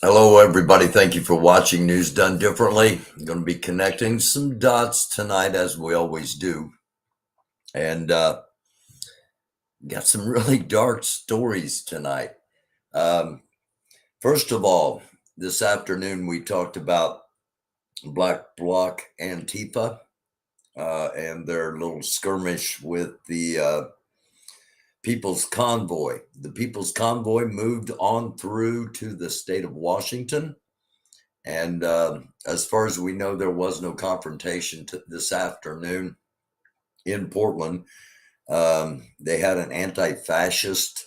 Hello, everybody. Thank you for watching News Done Differently. I'm going to be connecting some dots tonight, as we always do. And got some really dark stories tonight. First of all, this afternoon we talked about Black Bloc Antifa and their little skirmish with the People's Convoy. The People's Convoy moved on through to the state of Washington. And as far as we know, there was no confrontation this afternoon in Portland. They had an anti-fascist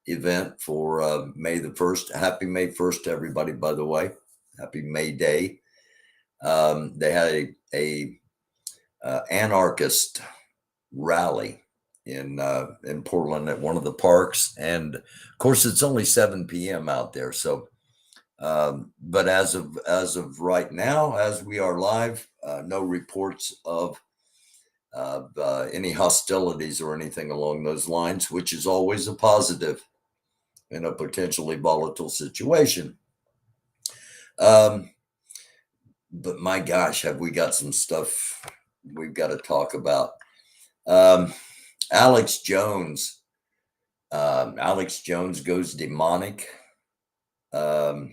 event for May the 1st. Happy May 1st to everybody, by the way. Happy May Day. They had a anarchist rally in Portland at one of the parks. And of course, it's only 7 p.m. out there. So but as of right now, as we are live, no reports of any hostilities or anything along those lines, which is always a positive in a potentially volatile situation. But my gosh, have we got some stuff we've got to talk about? Alex Jones. Alex Jones goes demonic. We're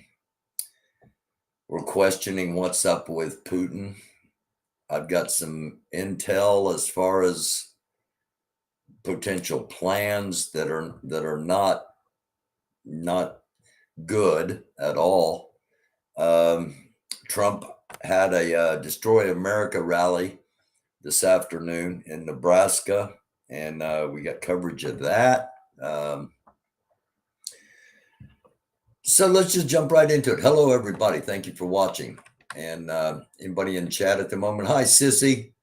questioning what's up with Putin. I've got some intel as far as potential plans that are not good at all. Trump had a Destroy America rally this afternoon in Nebraska, and we got coverage of that. So let's just jump right into it. Hello, everybody. Thank you for watching. And anybody in chat at the moment? Hi, Sissy.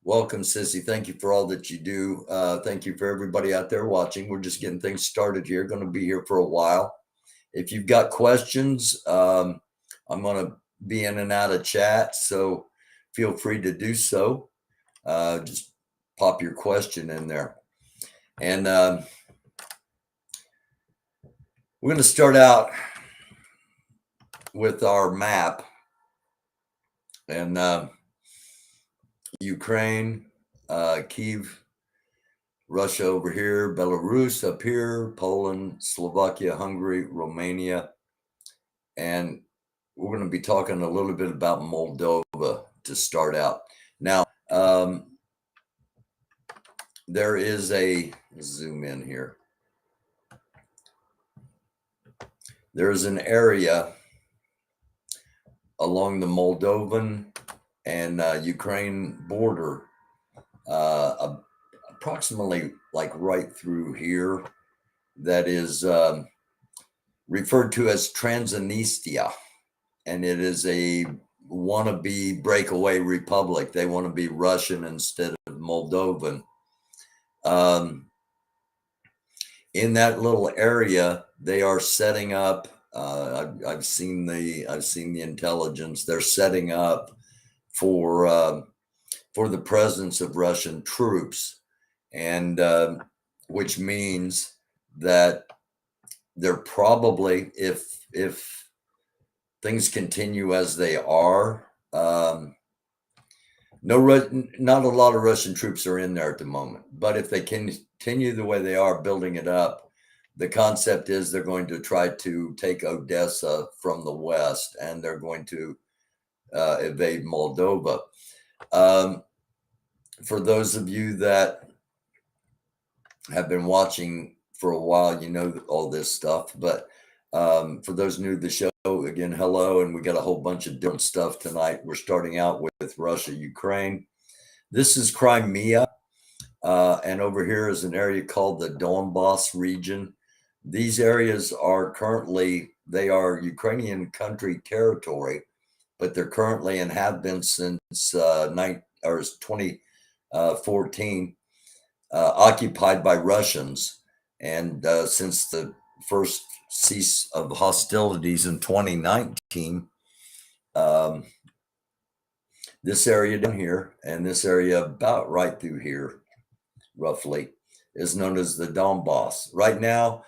Welcome, Sissy. Thank you for all that you do. Thank you for everybody out there watching. We're just getting things started here. Going to be here for a while. If you've got questions, I'm going to be in and out of chat, so feel free to do so. Just pop your question in there. And we're going to start out with our map. And Ukraine, Kiev, Russia over here, Belarus up here, Poland, Slovakia, Hungary, Romania. And we're going to be talking a little bit about Moldova to start out. Now, there is a zoom in here. There's an area along the Moldovan and Ukraine border, approximately like right through here, that is referred to as Transnistria. And it is a wannabe breakaway republic. They want to be Russian instead of Moldovan. In that little area, they are setting up. I've seen the intelligence. They're setting up for the presence of Russian troops, and which means that they're probably, if things continue as they are, not a lot of Russian troops are in there at the moment. But if they continue the way they are, building it up, the concept is they're going to try to take Odessa from the west, and they're going to evade Moldova. For those of you that have been watching for a while, you know all this stuff. But for those new to the show, again, hello. And we got a whole bunch of different stuff tonight. We're starting out with Russia, Ukraine. This is Crimea. And over here is an area called the Donbass region. These areas are currently, they are Ukrainian country territory, but they're currently and have been since 2014 occupied by Russians. And since the first cease of hostilities in 2019, this area down here and this area about right through here, roughly, is known as the Donbass. Right now,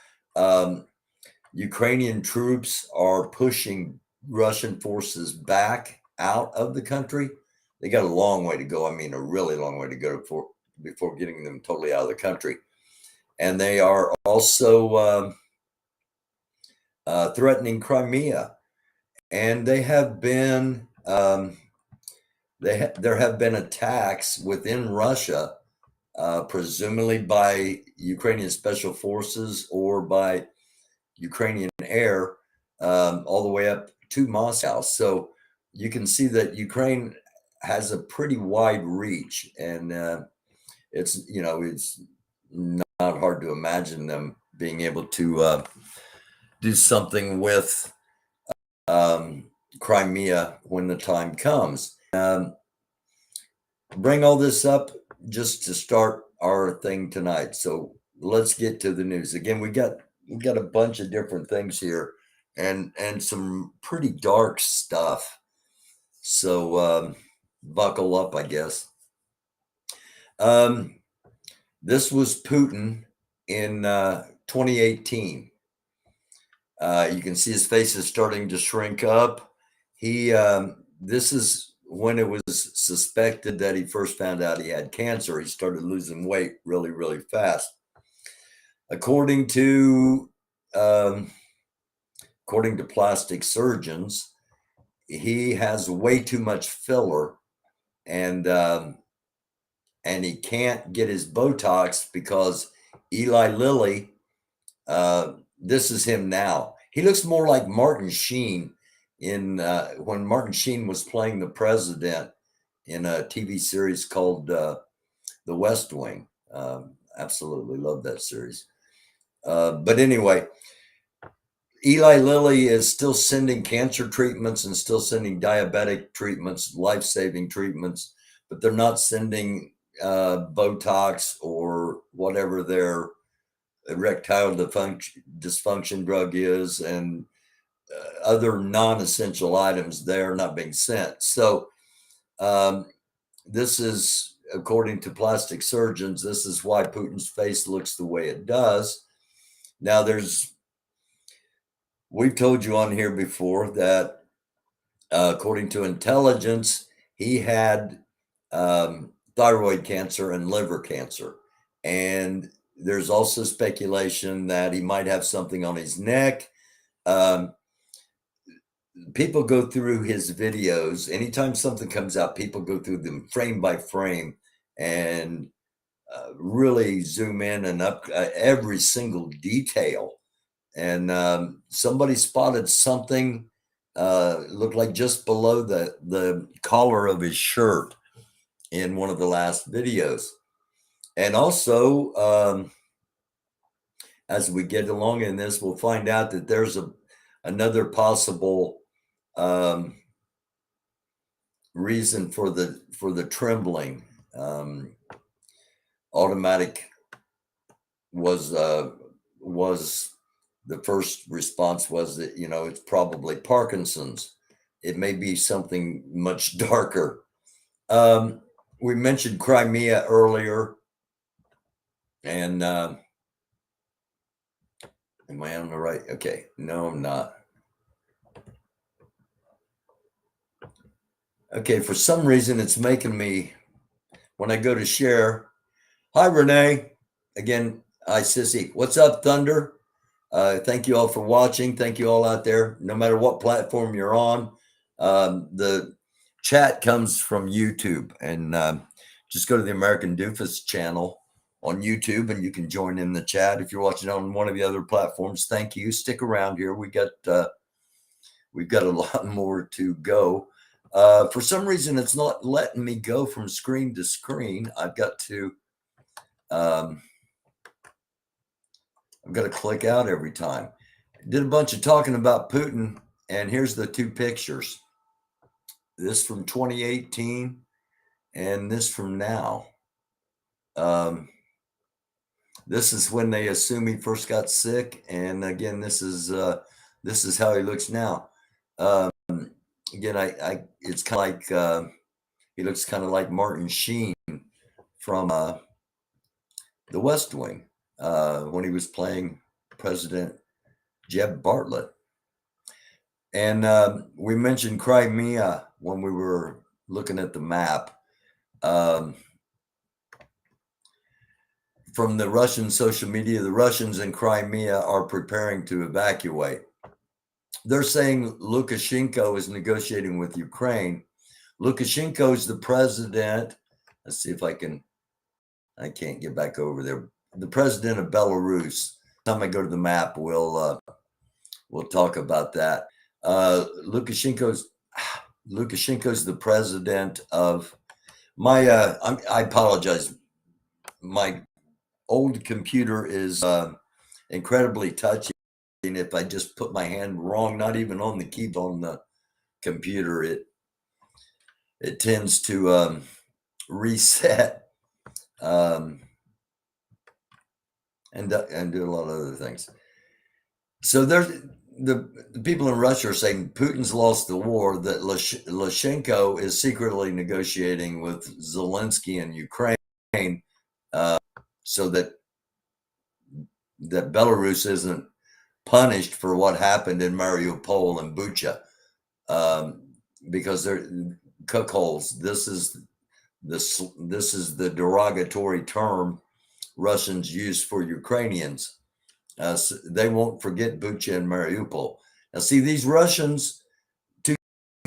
Ukrainian troops are pushing Russian forces back out of the country. They got a long way to go. I mean, a really long way to go before getting them totally out of the country. And they are also threatening Crimea. And they have been there have been attacks within Russia, presumably by Ukrainian special forces or by Ukrainian air, all the way up to Moscow. So you can see that Ukraine has a pretty wide reach, and it's not hard to imagine them being able to do something with Crimea when the time comes. Bring all this up just to start our thing tonight. So let's get to the news. Again, we got a bunch of different things here, and some pretty dark stuff. So buckle up, I guess. This was Putin in 2018. You can see his face is starting to shrink up. This is when it was suspected that he first found out he had cancer. He started losing weight really, really fast. According to plastic surgeons, he has way too much filler, and he can't get his Botox because Eli Lilly. This is him now. He looks more like Martin Sheen in when Martin Sheen was playing the president in a TV series called The West Wing. Absolutely love that series. But anyway, Eli Lilly is still sending cancer treatments and still sending diabetic treatments, life-saving treatments, but they're not sending Botox or whatever their erectile dysfunction drug is, and other non-essential items. They're not being sent. So this is, according to plastic surgeons, this is why Putin's face looks the way it does. Now, we've told you on here before that according to intelligence, he had thyroid cancer and liver cancer. And there's also speculation that he might have something on his neck. People go through his videos. Anytime something comes out, people go through them frame by frame and really zoom in and up every single detail. And somebody spotted something looked like just below the collar of his shirt in one of the last videos. And also, as we get along in this, we'll find out that there's another possible reason for the trembling. Automatic was the first response was that, it's probably Parkinson's. It may be something much darker. We mentioned Crimea earlier, and am I on the right? Okay, no, I'm not. Okay, for some reason, it's making me, when I go to share. Hi, Renee. Again, hi, Sissy. What's up, Thunder? Thank you all for watching. Thank you all out there, no matter what platform you're on. The chat comes from YouTube, and just go to the American Doofus channel on YouTube, and you can join in the chat. If you're watching on one of the other platforms, thank you. Stick around here. We've got a lot more to go. For some reason, it's not letting me go from screen to screen. I've got to click out every time. Did a bunch of talking about Putin, and here's the two pictures. This from 2018 and this from now. This is when they assume he first got sick, and again, this is how he looks now. Again, it's kind of like he looks kind of like Martin Sheen from The West Wing when he was playing President Jeb Bartlett. And we mentioned Crimea when we were looking at the map. From the Russian social media, the Russians in Crimea are preparing to evacuate. They're saying Lukashenko is negotiating with Ukraine. Lukashenko is the president. Let's see if I can't get back over there. The president of Belarus. Time I go to the map, we'll talk about that. Lukashenko's the president of my. I apologize. My old computer is incredibly touchy. And if I just put my hand wrong, not even on the keyboard on the computer, it tends to reset and do a lot of other things. So there's the people in Russia are saying Putin's lost the war, that Lukashenko is secretly negotiating with Zelensky in Ukraine so that Belarus isn't punished for what happened in Mariupol and Bucha, because they're cuckolds. This is the derogatory term Russians use for Ukrainians. So they won't forget Bucha and Mariupol. Now, see, these Russians, two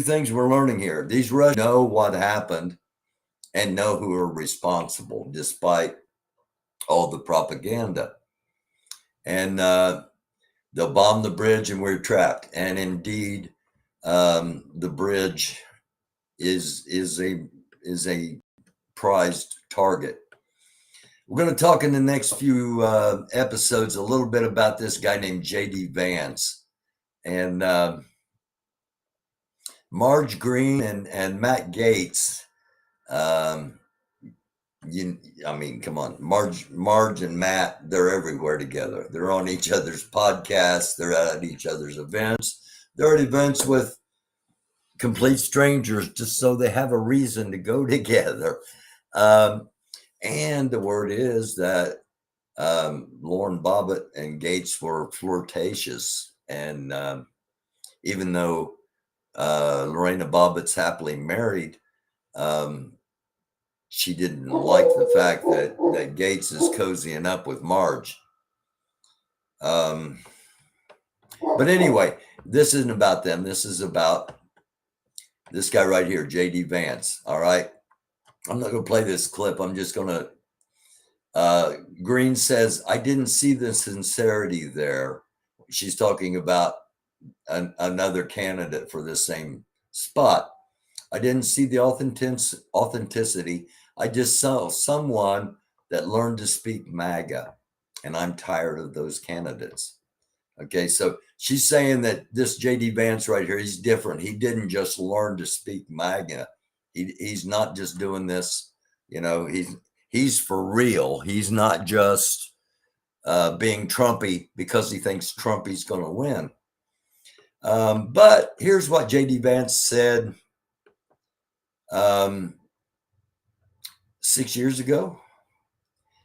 things we're learning here. These Russians know what happened and know who are responsible, despite all the propaganda. And they'll bomb the bridge and we're trapped. And indeed, the bridge is a prized target. We're going to talk in the next few episodes a little bit about this guy named JD Vance. And Marge Green and Matt Gaetz. I mean, come on, Marge and Matt, they're everywhere together. They're on each other's podcasts. They're at each other's events. They're at events with complete strangers just so they have a reason to go together. And the word is that Lauren Bobbitt and Gates were flirtatious. And even though Lorena Bobbitt's happily married, she didn't like the fact that Gates is cozying up with Marge. But anyway, this isn't about them. This is about this guy right here, JD Vance. All right. I'm not going to play this clip. I'm just going to. Green says, I didn't see the sincerity there. She's talking about another candidate for the same spot. I didn't see the authenticity. I just saw someone that learned to speak MAGA, and I'm tired of those candidates. Okay, so she's saying that this JD Vance right here, he's different. He didn't just learn to speak MAGA. He's not just doing this, he's for real. He's not just being Trumpy because he thinks Trumpy's going to win. But here's what JD Vance said 6 years ago.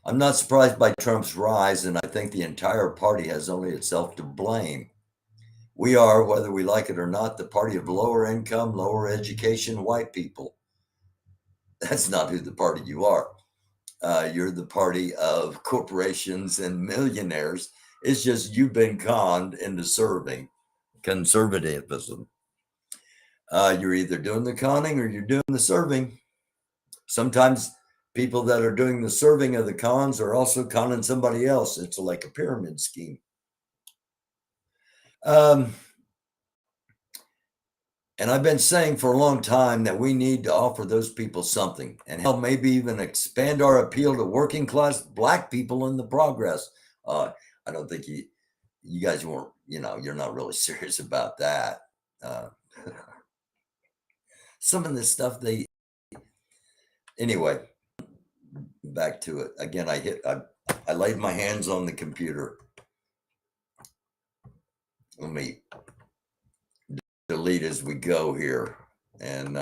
I'm not surprised by Trump's rise, and I think the entire party has only itself to blame. We are, whether we like it or not, the party of lower income, lower education, white people. That's not who the party you are. You're the party of corporations and millionaires. It's just you've been conned into serving conservatism. You're either doing the conning or you're doing the serving. Sometimes people that are doing the serving of the cons are also conning somebody else. It's like a pyramid scheme. And I've been saying for a long time that we need to offer those people something, and hell, maybe even expand our appeal to working class Black people in the progress. I don't think you guys weren't, you're not really serious about that. Some of this stuff anyway, back to it. Again, I laid my hands on the computer. Let me delete as we go here. And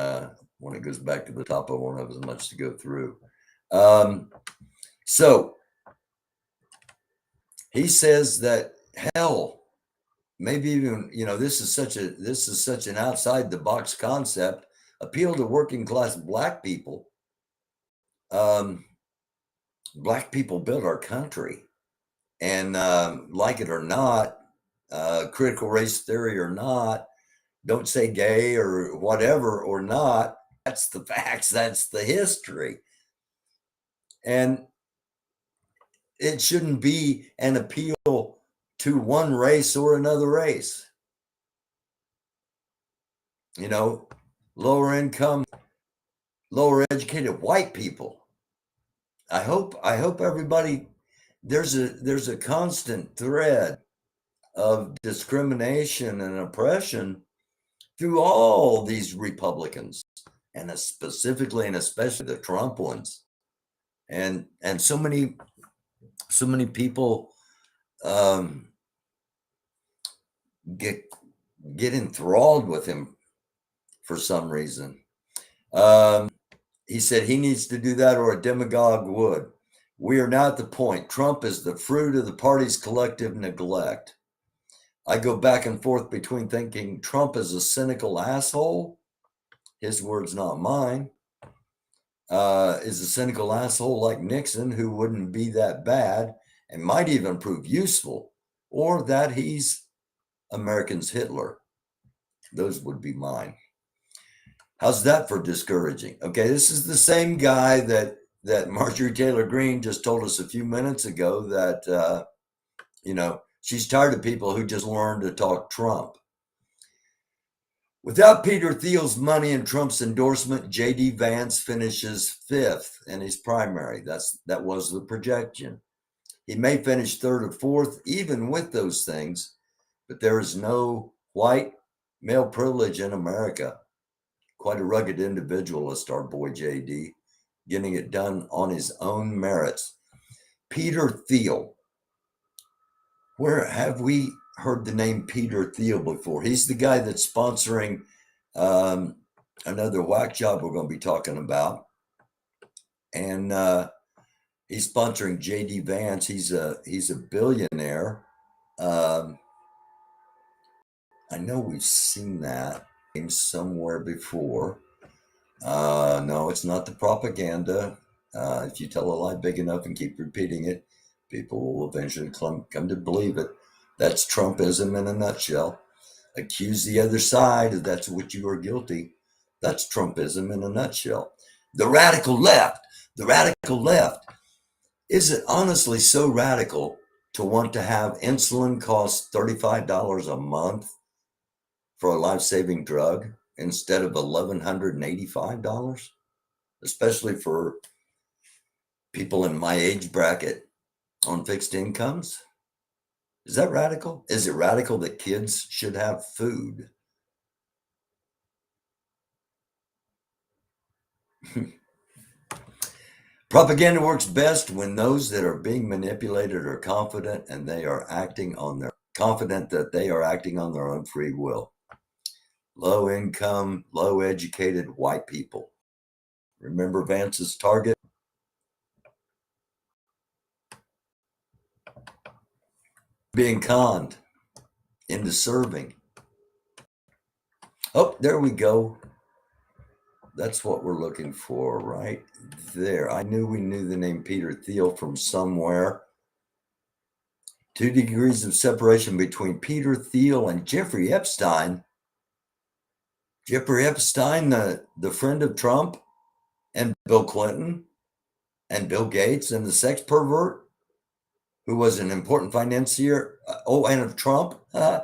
when it goes back to the top, I won't have as much to go through. So he says that, hell, maybe even, this is such an outside the box concept. Appeal to working class black people. Black people built our country, and like it or not, critical race theory or not, don't say gay or whatever or not, that's the facts, that's the history. And it shouldn't be an appeal to one race or another race. Lower income, lower educated white people. I hope everybody, there's a constant thread of discrimination and oppression through all these Republicans, and specifically and especially the Trump ones, and so many people get enthralled with him for some reason. He said he needs to do that, or a demagogue would. We are not at the point. Trump is the fruit of the party's collective neglect. I go back and forth between thinking Trump is a cynical asshole. His words, not mine. Is a cynical asshole like Nixon, who wouldn't be that bad and might even prove useful, or that he's America's Hitler. Those would be mine. How's that for discouraging? Okay, this is the same guy that Marjorie Taylor Greene just told us a few minutes ago that, she's tired of people who just learn to talk Trump. Without Peter Thiel's money and Trump's endorsement, JD Vance finishes 5th in his primary. That was the projection. He may finish 3rd or 4th, even with those things, but there is no white male privilege in America. Quite a rugged individualist, our boy JD, getting it done on his own merits. Peter Thiel. Where have we heard the name Peter Thiel before? He's the guy that's sponsoring another whack job we're going to be talking about. And he's sponsoring JD Vance. He's a billionaire. I know we've seen that somewhere before. No, it's not the propaganda. If you tell a lie big enough and keep repeating it, people will eventually come to believe it. That's Trumpism in a nutshell. Accuse the other side if that's what you are guilty. That's Trumpism in a nutshell. The radical left. Is it honestly so radical to want to have insulin cost $35 a month for a life-saving drug instead of $1,185, especially for people in my age bracket on fixed incomes? Is that radical? Is it radical that kids should have food? Propaganda works best when those that are being manipulated are confident that they are acting on their own free will. Low income, low educated white people. Remember Vance's target? Being conned into serving. Oh, there we go. That's what we're looking for right there. I knew we knew the name Peter Thiel from somewhere. 2 degrees of separation between Peter Thiel and Jeffrey Epstein. Jeffrey Epstein, the friend of Trump and Bill Clinton and Bill Gates, and the sex pervert who was an important financier, and of Trump, an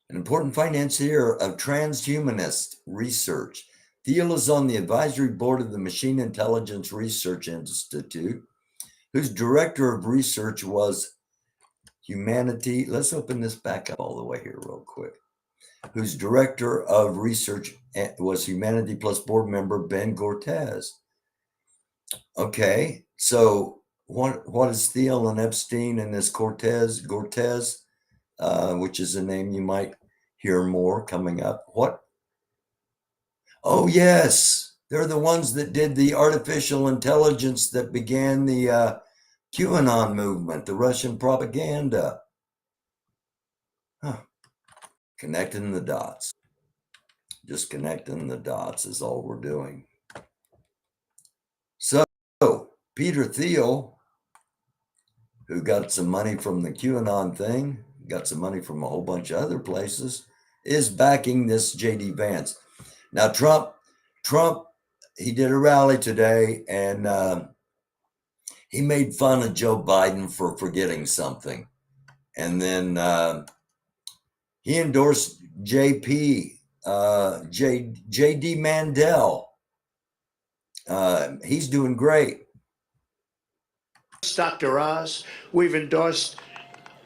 important financier of transhumanist research. Thiel is on the advisory board of the Machine Intelligence Research Institute, whose director of research was Humanity. Let's open this back up all the way here real quick. Whose director of research was Humanity Plus board member Ben Gortez. Okay, so what is Thiel and Epstein and this Gortez, which is a name you might hear more coming up. What? Oh, yes. They're the ones that did the artificial intelligence that began the QAnon movement, the Russian propaganda. Huh. Connecting the dots. Just connecting the dots is all we're doing. So, Peter Thiel, who got some money from the QAnon thing, got some money from a whole bunch of other places, is backing this JD Vance. Now, Trump, he did a rally today, and he made fun of Joe Biden for forgetting something. And then he endorsed JD Mandel. He's doing great. Dr. Oz, we've endorsed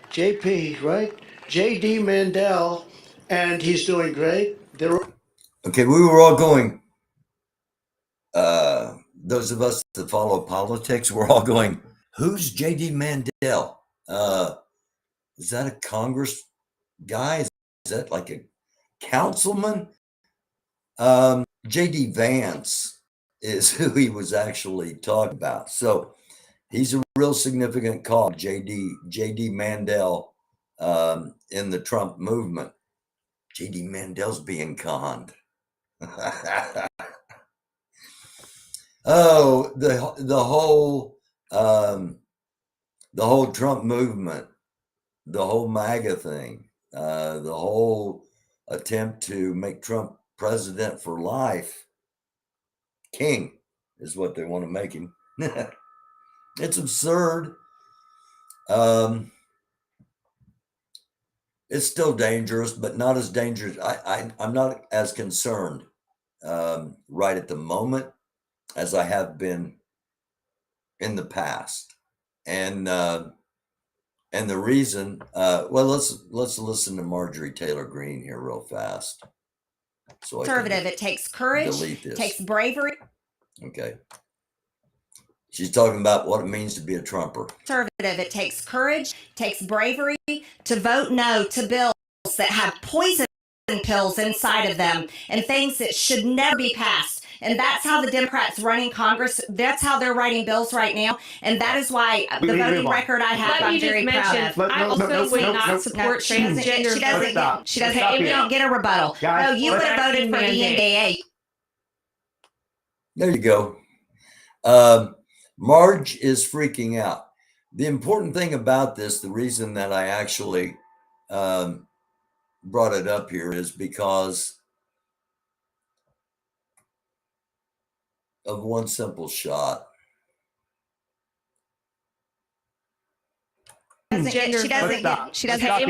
JP, right? JD Mandel, and he's doing great. Okay, we were all going, those of us that follow politics, we're all going, who's JD Mandel? Is that a Congress guy? Is that like a councilman? JD Vance is who he was actually talking about. So he's a real significant cog, JD Mandel, in the Trump movement. JD Mandel's being conned. Oh, the whole Trump movement, the whole MAGA thing, the whole attempt to make Trump president for life, king is what they want to make him. It's absurd. It's still dangerous, but not as dangerous. I'm not as concerned right at the moment as I have been in the past. And the reason, well, let's listen to Marjorie Taylor Greene here real fast. So conservative, it takes courage, takes bravery. Okay. She's talking about what it means to be a Trumper. Conservative, it takes courage, takes bravery to vote no to bills that have poison pills inside of them and things that should never be passed. And that's how the Democrats running Congress, that's how they're writing bills right now. And that is why the voting record I have, I'm very proud of. I also would not support transgender. She doesn't, you don't get a rebuttal. No, you would have voted for the NDA. There you go. Marge is freaking out. The important thing about this, the reason that I actually brought it up here is because of one simple shot. She doesn't, you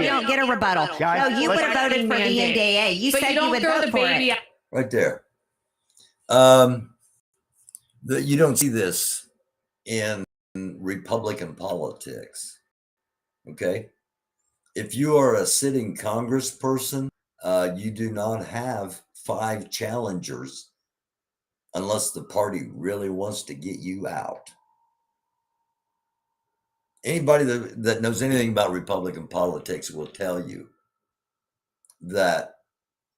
don't get a rebuttal. No, you would have voted for the NDA. You said you would vote for it. Right there. You don't see this in Republican politics. Okay. If you are a sitting congressperson, you do not have 5 challengers unless the party really wants to get you out. Anybody that knows anything about Republican politics will tell you that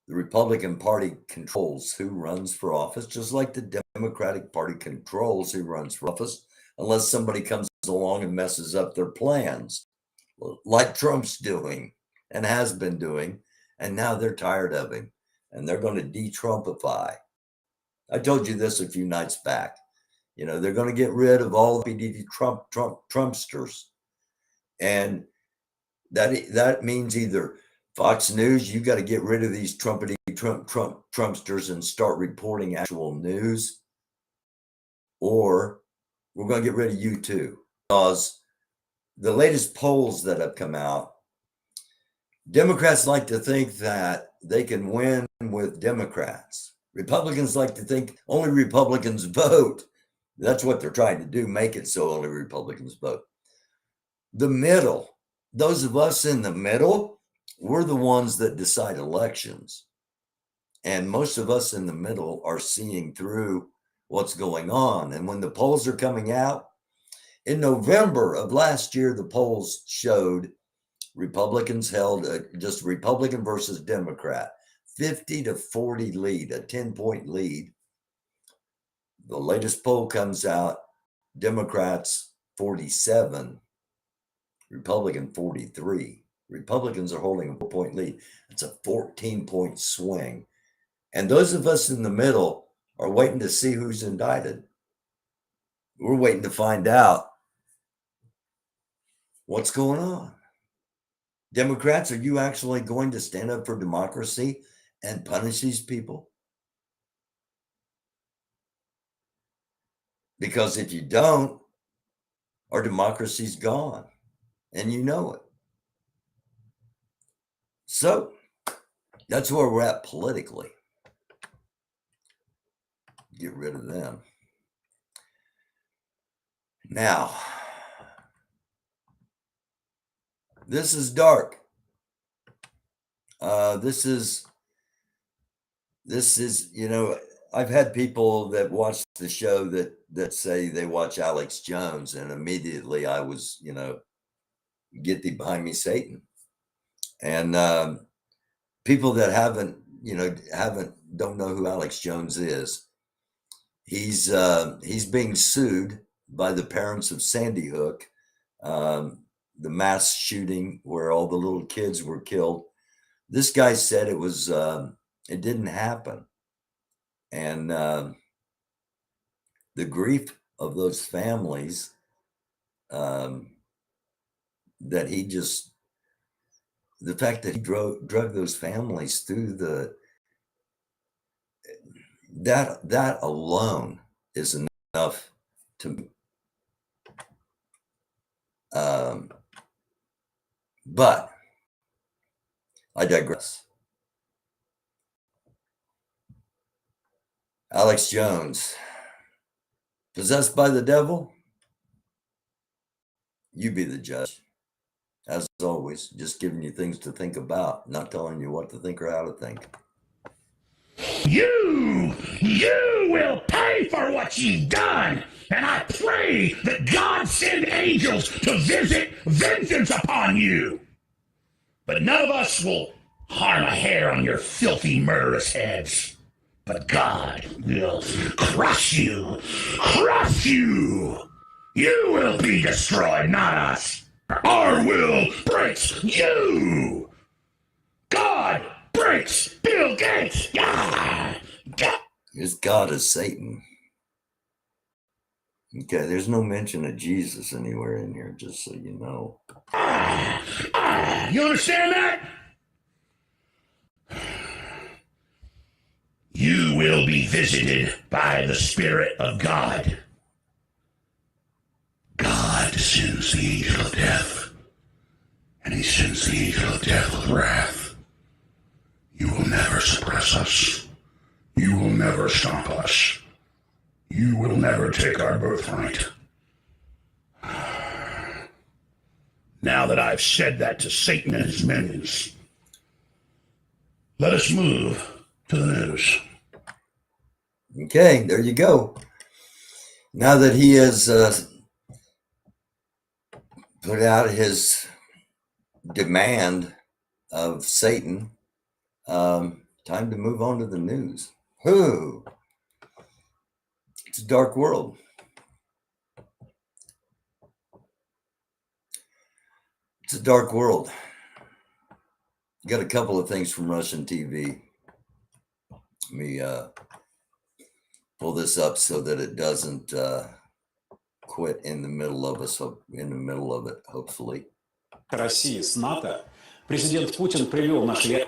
the Republican Party controls who runs for office, just like the Democratic Party controls who runs for office, unless somebody comes along and messes up their plans, like Trump's doing and has been doing, and now they're tired of him, and they're going to de-Trumpify. I told you this a few nights back. You know, they're going to get rid of all the Trumpsters, and that means either Fox News, you got to get rid of these Trumpsters and start reporting actual news, or we're going to get rid of you too. Because the latest polls that have come out, Democrats like to think that they can win with Democrats. Republicans like to think only Republicans vote. That's what they're trying to do, make it so only Republicans vote. The middle, those of us in the middle, we're the ones that decide elections. And most of us in the middle are seeing through what's going on. And when the polls are coming out, in November of last year, the polls showed Republicans held just Republican versus Democrat, 50 to 40 lead, a 10-point lead. The latest poll comes out, Democrats 47, Republican 43. Republicans are holding a 4-point lead. It's a 14-point swing. And those of us in the middle are waiting to see who's indicted. We're waiting to find out what's going on. Democrats, are you actually going to stand up for democracy and punish these people? Because if you don't, our democracy's gone, and you know it. So that's where we're at politically. Get rid of them. Now, this is dark. This is, you know, I've had people that watch the show that say they watch Alex Jones, and immediately I was, you know, get thee behind me, Satan. And people that don't know who Alex Jones is. He's being sued by the parents of Sandy Hook, the mass shooting where all the little kids were killed. This guy said it didn't happen. And the grief of those families, the fact that he drug those families through that alone is enough to but I digress. Alex Jones, possessed by the devil? You be the judge. As always, just giving you things to think about, not telling you what to think or how to think. You will pay for what you've done, and I pray that God send angels to visit vengeance upon you. But none of us will harm a hair on your filthy, murderous heads. But God will crush you. Crush you! You will be destroyed, not us. Our will breaks you! God breaks Bill Gates! His God is Satan. Okay, there's no mention of Jesus anywhere in here, just so you know. You understand that? You will be visited by the Spirit of God. God sends the angel of death, and he sends the angel of death with wrath. You will never suppress us. You will never stomp us. You will never take our birthright. Now that I've said that to Satan and his minions, let us move to the news. Okay, there you go. Now that he has put out his demand of Satan, time to move on to the news. Whew. It's a dark world. It's a dark world. Got a couple of things from Russian TV. Let me pull this up so that it doesn't quit in the middle of it, hopefully. России с НАТО, президент Путин привел наши...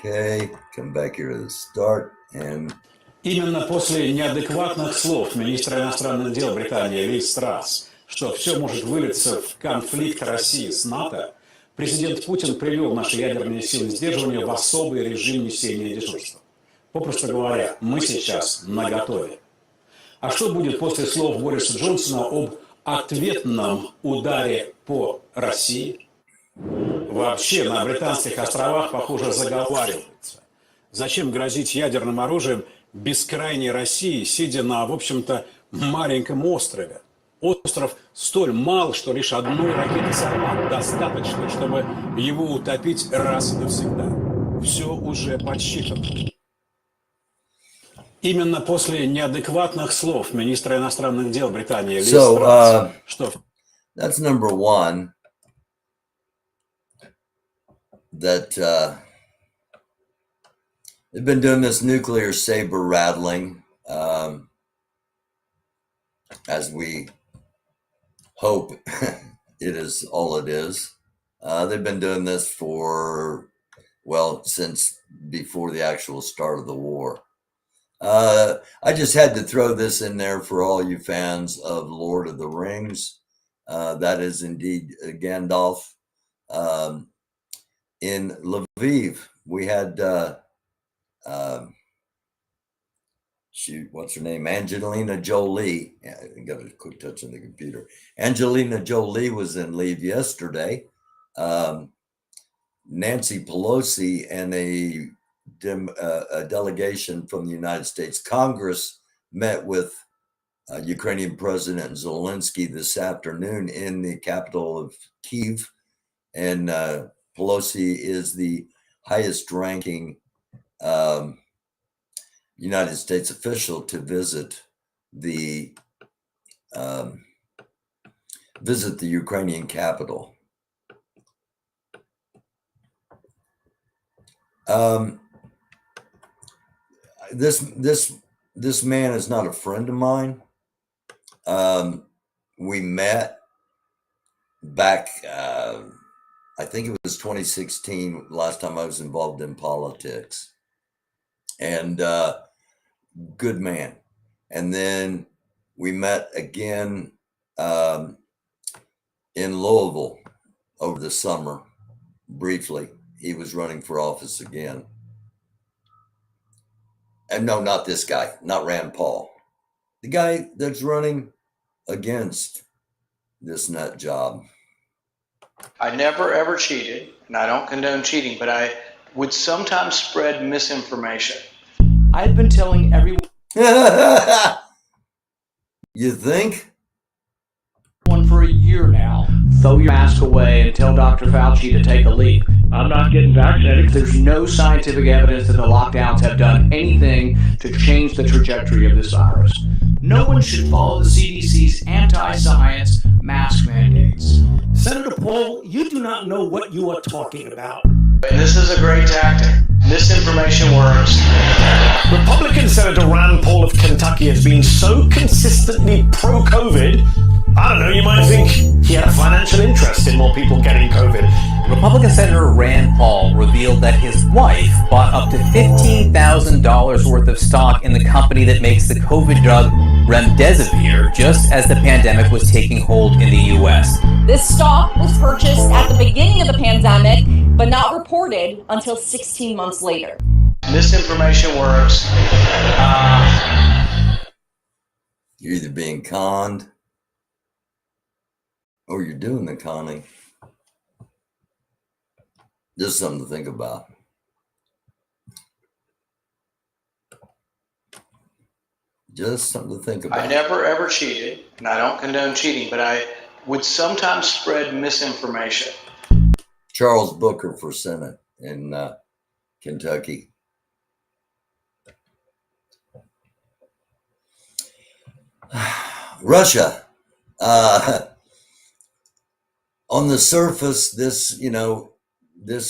Okay, come back here to the start and... Именно после неадекватных слов министра иностранных дел Британии Лиз Трасс, что все может вылиться в конфликт России с НАТО, президент Путин привел наши ядерные силы сдерживания в особый режим несения дежурства. Попросту говоря, мы сейчас наготове. А что будет после слов Бориса Джонсона об ответном ударе по России? Вообще на Британских островах, похоже, заговариваются. Зачем грозить ядерным оружием бескрайней России, сидя на, в общем-то, маленьком острове? Остров столь мал, что лишь одной ракеты «Сармат» достаточно, чтобы его утопить раз и навсегда. Все уже подсчитано. Именно после неадекватных слов министра иностранных дел Британии Лиз Трасс, что... That's number one. that they've been doing this nuclear saber rattling, as we hope it is all it is. They've been doing this for, well, since before the actual start of the war. I just had to throw this in there for all you fans of Lord of the Rings. That is indeed Gandalf. In Lviv, we had, shoot, what's her name? Angelina Jolie. Yeah, I got a quick touch on the computer. Angelina Jolie was in Lviv yesterday. Nancy Pelosi and a delegation from the United States Congress met with Ukrainian President Zelensky this afternoon in the capital of Kyiv. And Pelosi is the highest ranking United States official to visit the Ukrainian capital. This man is not a friend of mine. We met back, I think it was 2016, last time I was involved in politics, and good man. And then we met again in Louisville over the summer, briefly. He was running for office again. And no, not this guy, not Rand Paul. The guy that's running against this nut job. I never ever cheated, and I don't condone cheating, but I would sometimes spread misinformation. I've been telling everyone. You think? For a year now. Throw your mask away and tell Dr. Fauci to take a leap. I'm not getting vaccinated. There's no scientific evidence that the lockdowns have done anything to change the trajectory of this virus. No one should follow the CDC's anti-science mask mandates. Senator Paul, you do not know what you are talking about. And this is a great tactic. Misinformation works. Republican Senator Rand Paul of Kentucky has been so consistently pro-COVID, I don't know, you might think he had a financial interest in more people getting COVID. Republican Senator Rand Paul revealed that his wife bought up to $15,000 worth of stock in the company that makes the COVID drug Remdesivir, just as the pandemic was taking hold in the U.S. This stock was purchased at the beginning of the pandemic, but not reported until 16 months later. Misinformation works. You're either being conned or you're doing the conning. Just something to think about. Just something to think about. I never ever cheated, and I don't condone cheating, but I would sometimes spread misinformation. Charles Booker for Senate in Kentucky. Russia. On the surface, this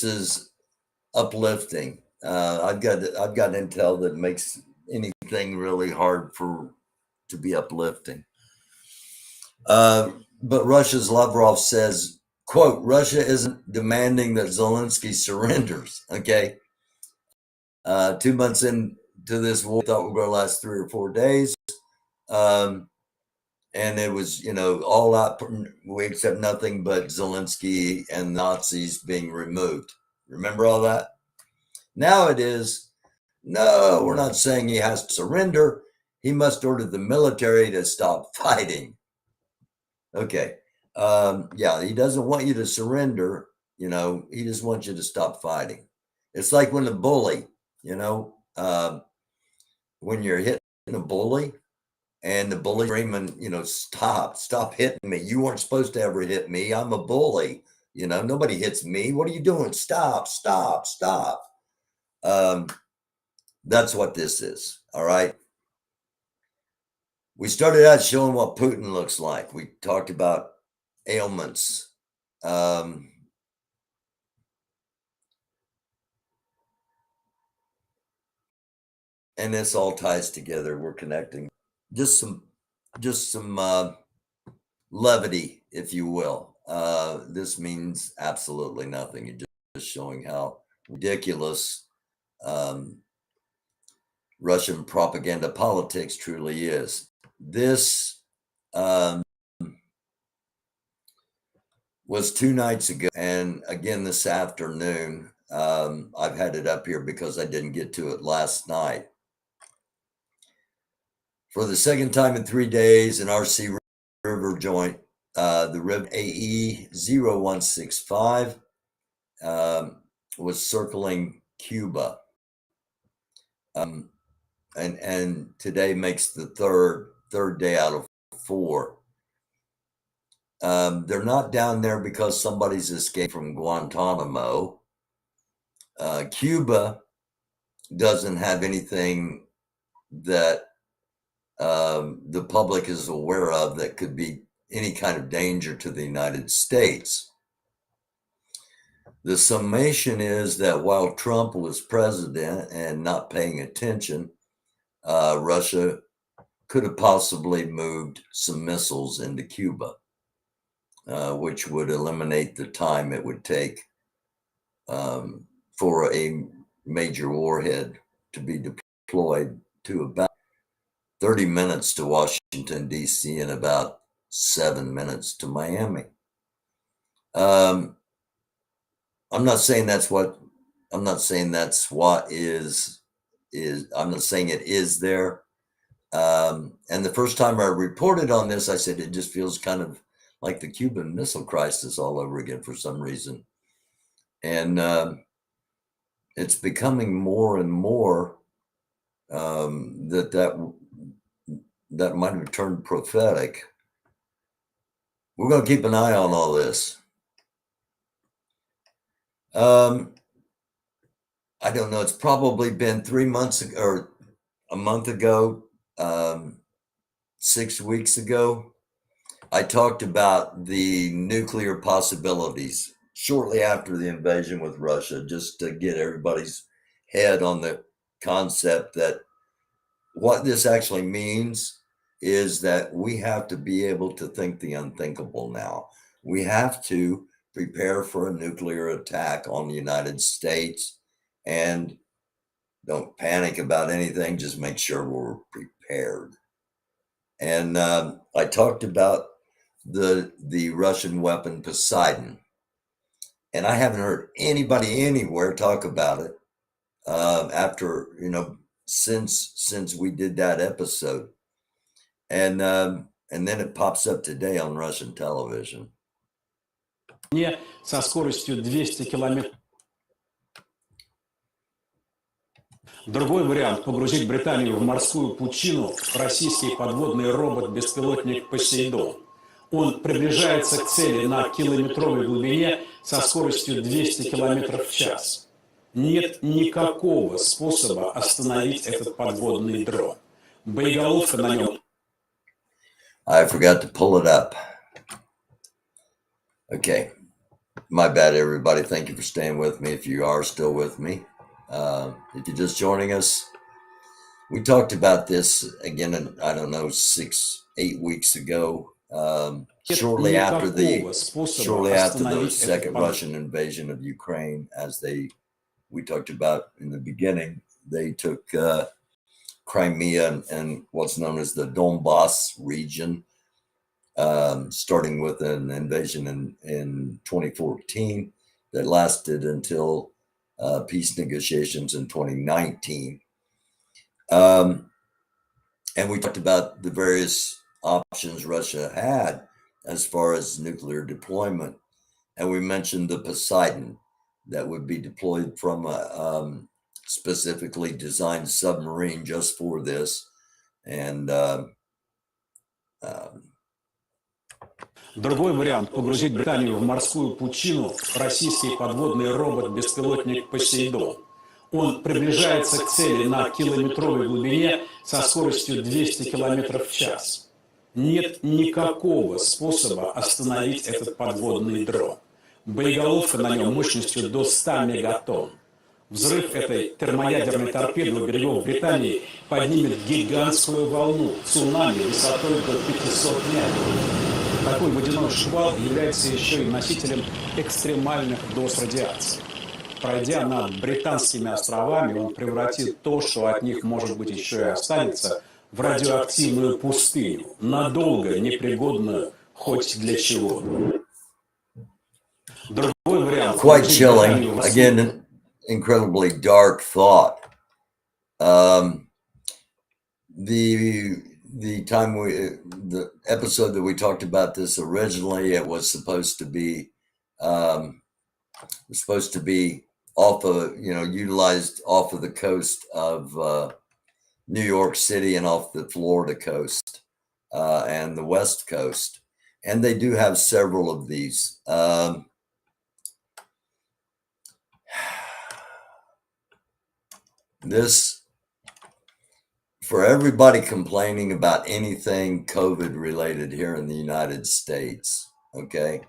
is uplifting. I've got intel that makes anything really hard to be uplifting. But Russia's Lavrov says, quote, Russia isn't demanding that Zelensky surrenders. Okay. 2 months into this war, thought we were going to last 3 or 4 days. And it was, all out, we accept nothing but Zelensky and Nazis being removed. Remember all that? Now it is, no, we're not saying he has to surrender. He must order the military to stop fighting. Okay. Yeah, he doesn't want you to surrender. He just wants you to stop fighting. It's like when a bully, when you're hitting a bully, and the bully screaming, stop hitting me. You weren't supposed to ever hit me. I'm a bully. Nobody hits me. What are you doing? Stop. That's what this is. All right. We started out showing what Putin looks like. We talked about ailments. and this all ties together. We're connecting. Just some levity, if you will. This means absolutely nothing. It's just showing how ridiculous Russian propaganda politics truly is. This was 2 nights ago, and again this afternoon. I've had it up here because I didn't get to it last night. For the second time in 3 days, an RC River joint, the Riv AE 0165, was circling Cuba. And today makes the third day out of 4. They're not down there because somebody's escaped from Guantanamo. Cuba doesn't have anything that the public is aware of that could be any kind of danger to the United States. The summation is that while Trump was president and not paying attention, Russia could have possibly moved some missiles into Cuba, which would eliminate the time it would take for a major warhead to be deployed to about 30 minutes to Washington, D.C. and about 7 minutes to Miami. I'm not saying that's what is I'm not saying it is there. And the first time I reported on this, I said it just feels kind of like the Cuban Missile Crisis all over again for some reason. And it's becoming more and more that might have turned prophetic. We're going to keep an eye on all this. I don't know. It's probably been 3 months ago, or a month ago, 6 weeks ago. I talked about the nuclear possibilities shortly after the invasion with Russia, just to get everybody's head on the concept that what this actually means is that we have to be able to think the unthinkable now. We have to prepare for a nuclear attack on the United States, and don't panic about anything. Just make sure we're prepared. And I talked about the Russian weapon Poseidon, and I haven't heard anybody anywhere talk about it after, since we did that episode. And then it pops up today on Russian television. Со скоростью 200 километров. Другой вариант – погрузить Британию в морскую пучину – российский подводный робот-беспилотник «Посейдон». Он приближается к цели на километровой глубине со скоростью 200 километров в час. Нет никакого способа остановить этот подводный дрон. Боеголовка на нем. I forgot to pull it up. Okay. My bad, everybody. Thank you for staying with me if you are still with me. If you're just joining us, we talked about this again, I don't know, 6-8 weeks ago, shortly after the second Russian invasion of Ukraine, we talked about in the beginning. They took Crimea and what's known as the Donbass region, starting with an invasion in 2014 that lasted until peace negotiations in 2019. And we talked about the various options Russia had as far as nuclear deployment. And we mentioned the Poseidon that would be deployed from a specifically designed submarine just for this. And Другой вариант – погрузить Британию в морскую пучину – российский подводный робот-беспилотник «Посейдон». Он приближается к цели на километровой глубине со скоростью 200 километров в час. Нет никакого способа остановить этот подводный дрон. Боеголовка на нем мощностью до 100 мегатонн. Взрыв этой термоядерной торпеды у берегов Британии поднимет гигантскую волну, цунами высотой до 500 метров. Такой водяной шквал является еще и носителем экстремальных доз радиации. Пройдя над британскими островами, он превратит то, что от них, может быть, еще и останется, в радиоактивную пустыню, надолго непригодную хоть для чего. Другой вариант. Quite chilling. Again, incredibly dark thought. The episode that we talked about this originally, it was supposed to be off of, utilized off of the coast of New York City and off the Florida coast and the West Coast. And they do have several of these. This, for everybody complaining about anything COVID related here in the United States, okay?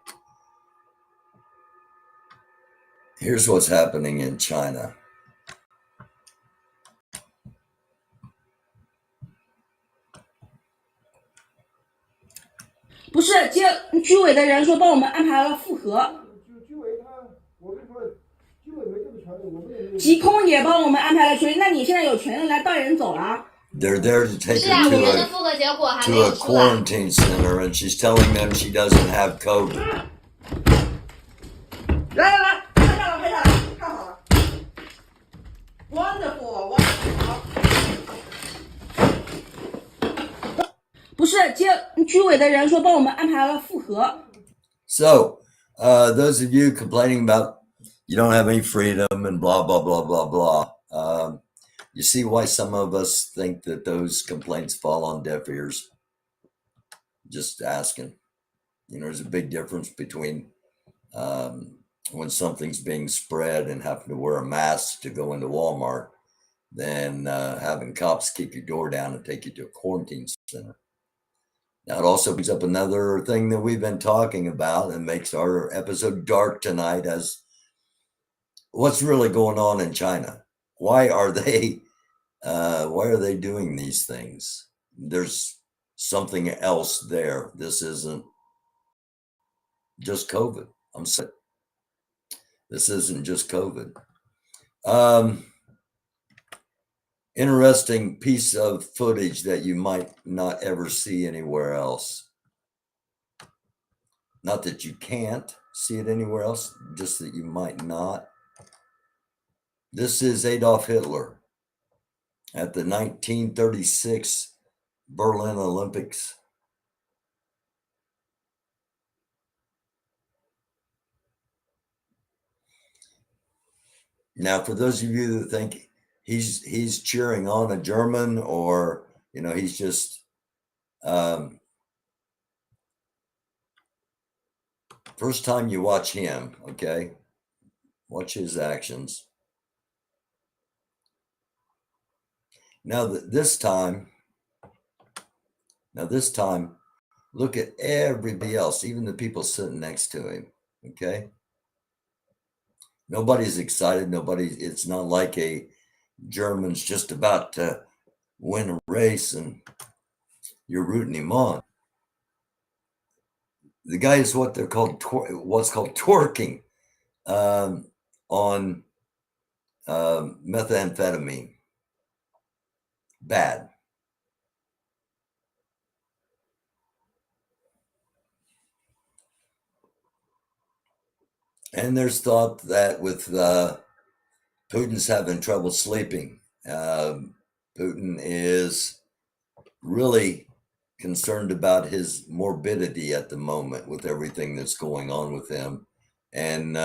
Here's what's happening in China.不是，居委的人说帮我们安排了复核。疾控也帮我们安排了权利，那你现在有权利来带人走了。They're there to take her to a quarantine center, and she's telling them she doesn't have COVID. 来，拍下来，看好了。Wonderful. 不是，居委的人说帮我们安排了复核。So, those of you complaining about you don't have any freedom and blah, blah, blah, blah, blah. You see why some of us think that those complaints fall on deaf ears? Just asking. There's a big difference between when something's being spread and having to wear a mask to go into Walmart than having cops kick your door down and take you to a quarantine center. Now, it also brings up another thing that we've been talking about and makes our episode dark tonight as what's really going on in China. Why are they doing these things? There's something else there. This isn't just COVID. I'm saying this isn't just COVID. Interesting piece of footage that you might not ever see anywhere else. Not that you can't see it anywhere else, just that you might not. This is Adolf Hitler at the 1936 Berlin Olympics. Now, for those of you that think he's cheering on a German, or he's just first time you watch him, okay, watch his actions. Now this time, look at everybody else, even the people sitting next to him, okay? Nobody's excited. It's not like a German's just about to win a race and you're rooting him on. The guy is what's called twerking on methamphetamine. Bad. And there's thought that with Putin's having trouble sleeping. Putin is really concerned about his morbidity at the moment with everything that's going on with him. And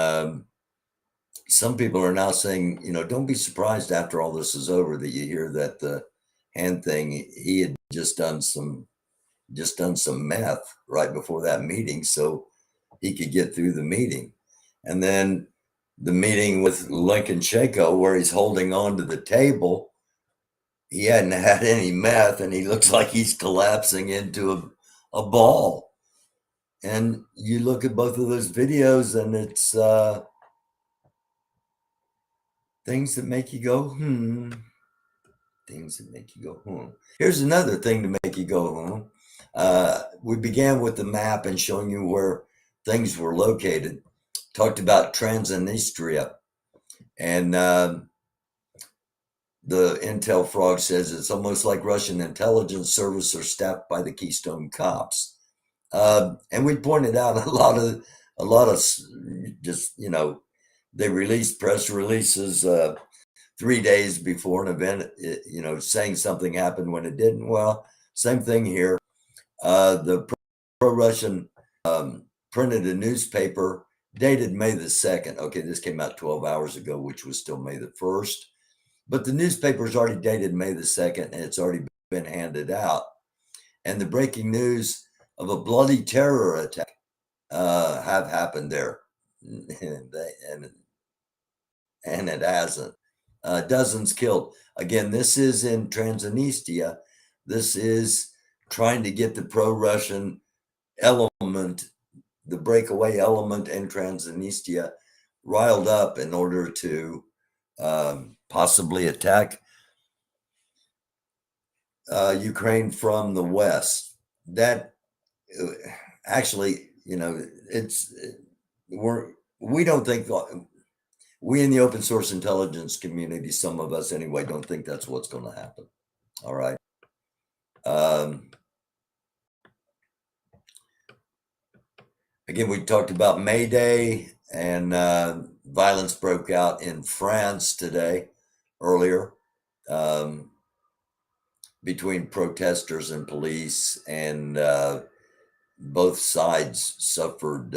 some people are now saying, don't be surprised after all this is over that you hear that the hand thing, he had just done some meth right before that meeting so he could get through the meeting. And then the meeting with Lincoln Chako, where he's holding on to the table, he hadn't had any meth and he looks like he's collapsing into a ball. And you look at both of those videos and it's Things that make you go, Things that make you go, Here's another thing to make you go, we began with the map and showing you where things were located. Talked about Transnistria. And the Intel Frog says it's almost like Russian intelligence service are staffed by the Keystone Cops. And we pointed out a lot of just, they released press releases 3 days before an event, saying something happened when it didn't. Well, same thing here. The pro-Russian printed a newspaper dated May the 2nd. Okay, this came out 12 hours ago, which was still May the 1st. But the newspaper's already dated May the 2nd, and it's already been handed out. And the breaking news of a bloody terror attack have happened there. And it hasn't. Dozens killed. Again, this is in Transnistria. This is trying to get the pro-Russian element, the breakaway element in Transnistria, riled up in order to possibly attack Ukraine from the west. That actually, we don't think, we in the open source intelligence community, some of us anyway, don't think that's what's going to happen. All right. Again, we talked about May Day, and violence broke out in France today, earlier, between protesters and police, and both sides suffered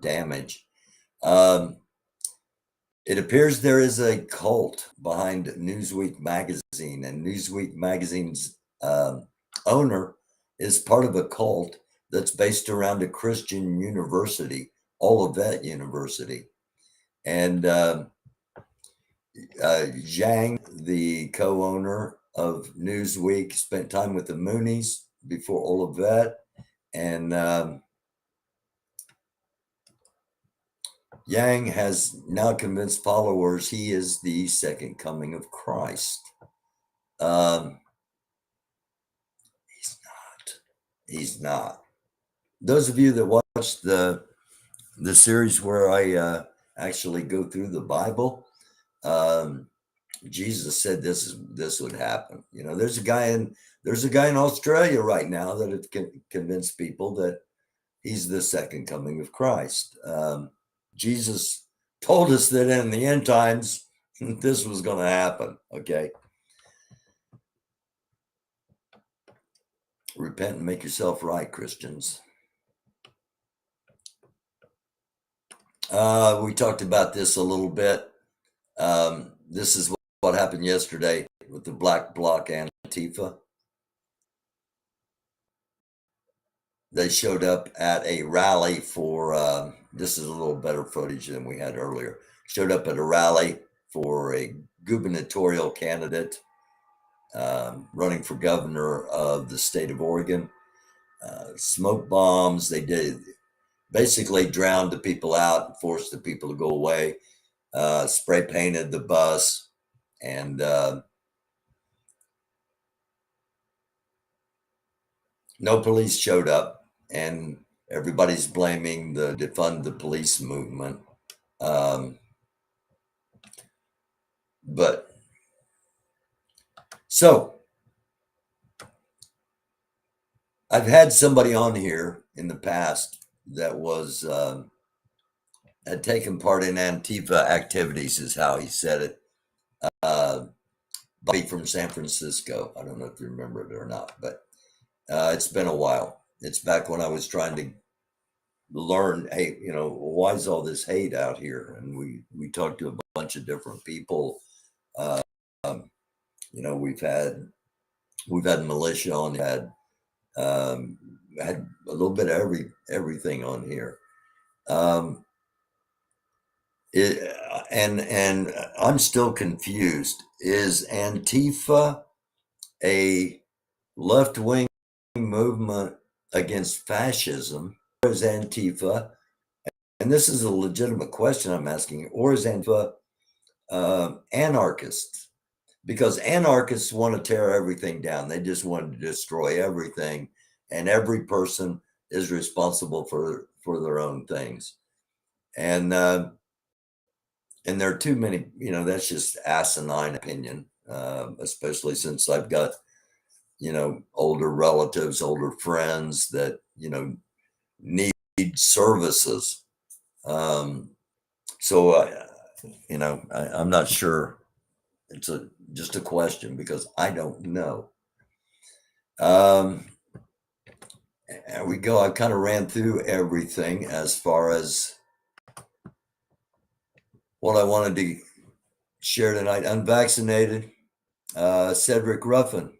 damage. It appears there is a cult behind Newsweek magazine, and Newsweek magazine's owner is part of a cult that's based around a Christian university, Olivet University. And Zhang, the co-owner of Newsweek, spent time with the Moonies before Olivet, and Yang has now convinced followers he is the second coming of Christ. He's not. Those of you that watched the series where I actually go through the Bible, Jesus said this would happen. There's a guy in Australia right now that have convinced people that he's the second coming of Christ. Jesus told us that in the end times, this was going to happen. Okay. Repent and make yourself right, Christians. We talked about this a little bit. This is what happened yesterday with the Black Bloc Antifa. They showed up at a rally for, this is a little better footage than we had earlier. Showed up at a rally for a gubernatorial candidate running for governor of the state of Oregon. Smoke bombs. They did basically drowned the people out and forced the people to go away. Spray painted the bus, and no police showed up. And everybody's blaming the defund the police movement. But so I've had somebody on here in the past that was had taken part in Antifa activities, is how he said it. Bobby from San Francisco. I don't know if you remember it or not, but it's been a while. It's back when I was trying to learn, hey, why is all this hate out here? And we talked to a bunch of different people. We've had militia on, had a little bit of everything on here. And I'm still confused. Is Antifa a left-wing movement against fascism, or is Antifa, and this is a legitimate question I'm asking, or is Antifa anarchists, because anarchists want to tear everything down. They just want to destroy everything, and every person is responsible for their own things. And there are too many, that's just asinine opinion, especially since I've got, older relatives, older friends that, need services. So, I'm not sure. It's just a question because I don't know. There we go. I kind of ran through everything as far as what I wanted to share tonight. Unvaccinated, Cedric Ruffin.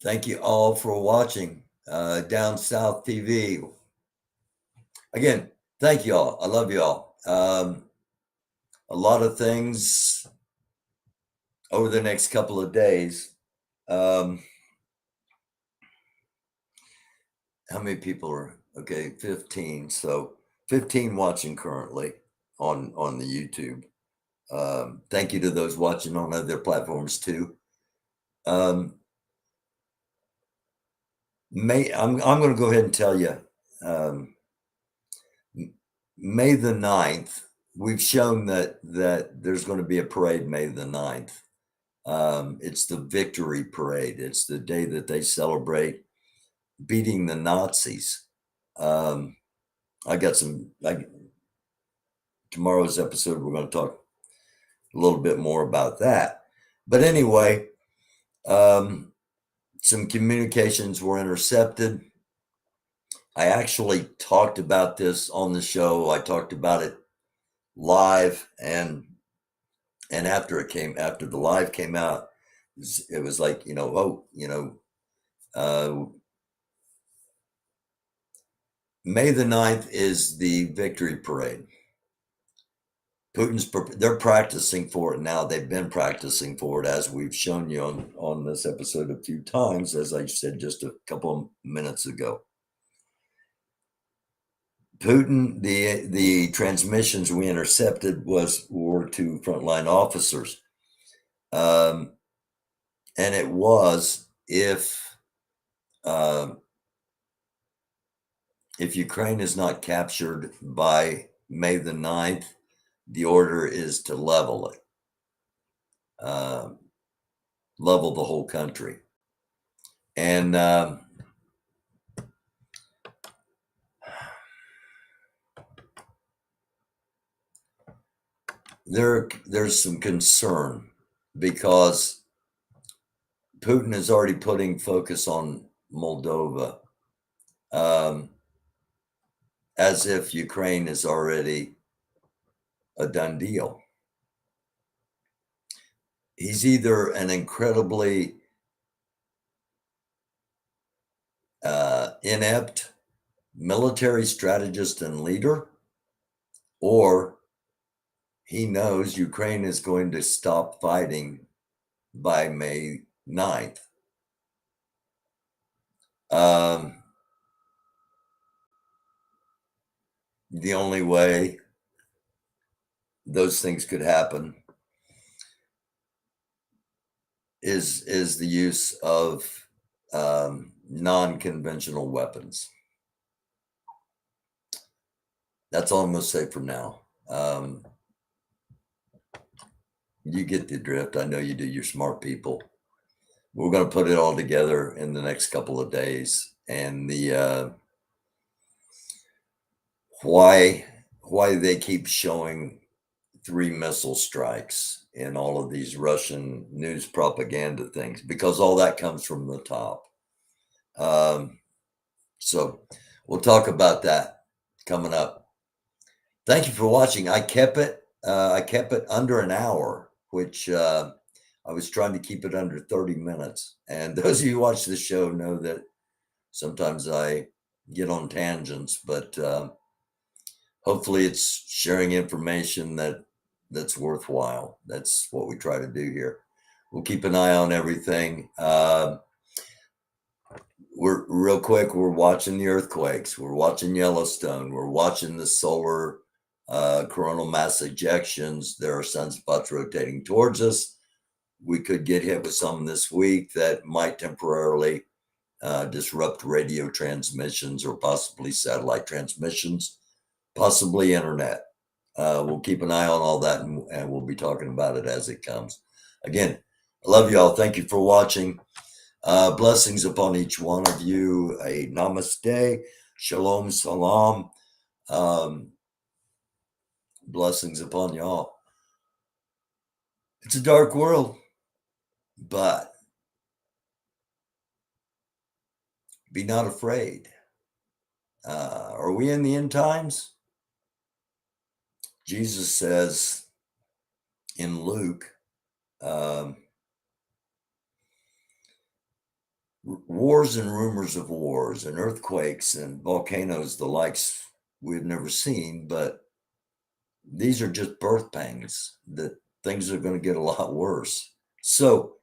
Thank you all for watching Down South TV. Again, thank you all. I love you all. A lot of things over the next couple of days. How many people are okay? 15. So 15 watching currently on the YouTube. Thank you to those watching on other platforms too. I'm going to go ahead and tell you, May the 9th, we've shown that there's going to be a parade May the 9th. It's the victory parade. It's the day that they celebrate beating the Nazis. I got tomorrow's episode, we're going to talk a little bit more about that. But anyway, some communications were intercepted. I actually talked about this on the show. I talked about it live, and after the live came out, it was like, May the 9th is the victory parade. They're practicing for it now. They've been practicing for it, as we've shown you on this episode a few times, as I said just a couple of minutes ago. Putin, the transmissions we intercepted were to frontline officers. And it was, if Ukraine is not captured by May the 9th, the order is to level it, level the whole country. And there's some concern because Putin is already putting focus on Moldova, as if Ukraine is already a done deal. He's either an incredibly inept military strategist and leader, or he knows Ukraine is going to stop fighting by May 9th. The only way those things could happen is the use of non-conventional weapons. That's all I'm going to say for now. You get the drift. I know you do. You're smart people. We're going to put it all together in the next couple of days, and the why they keep showing 3 missile strikes in all of these Russian news propaganda things, because all that comes from the top. So we'll talk about that coming up. Thank you for watching. I kept it under an hour, which I was trying to keep it under 30 minutes. And those of you who watch the show know that sometimes I get on tangents, but hopefully it's sharing information that's worthwhile. That's what we try to do here. We'll keep an eye on everything. We're watching the earthquakes. We're watching Yellowstone. We're watching the solar coronal mass ejections. There are sunspots rotating towards us. We could get hit with some this week that might temporarily disrupt radio transmissions or possibly satellite transmissions, possibly internet. We'll keep an eye on all that, and we'll be talking about it as it comes. Again, I love you all. Thank you for watching. Blessings upon each one of you. A namaste, shalom, salam. Blessings upon y'all. It's a dark world, but be not afraid. Are we in the end times? Jesus says in Luke, wars and rumors of wars and earthquakes and volcanoes, the likes we've never seen, but these are just birth pangs, that things are going to get a lot worse. So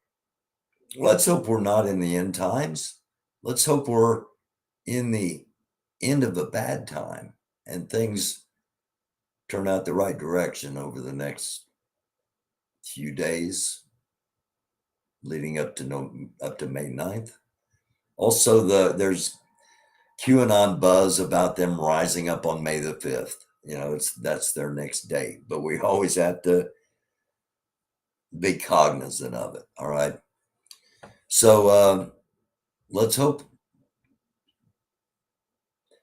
let's hope we're not in the end times. Let's hope we're in the end of a bad time and things turn out the right direction over the next few days leading up to May 9th. Also, there's QAnon buzz about them rising up on May the 5th. You know, that's their next date, but we always have to be cognizant of it. All right. So let's hope.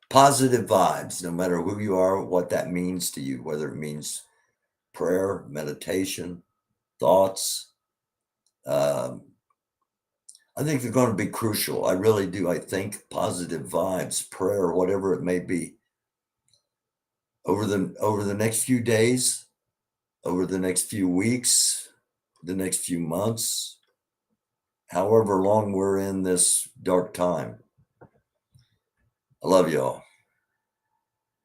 Positive vibes, no matter who you are, what that means to you, whether it means prayer, meditation, thoughts. I think they're going to be crucial. I really do. I think positive vibes, prayer, whatever it may be, over the next few days, over the next few weeks, the next few months, however long we're in this dark time. I love y'all.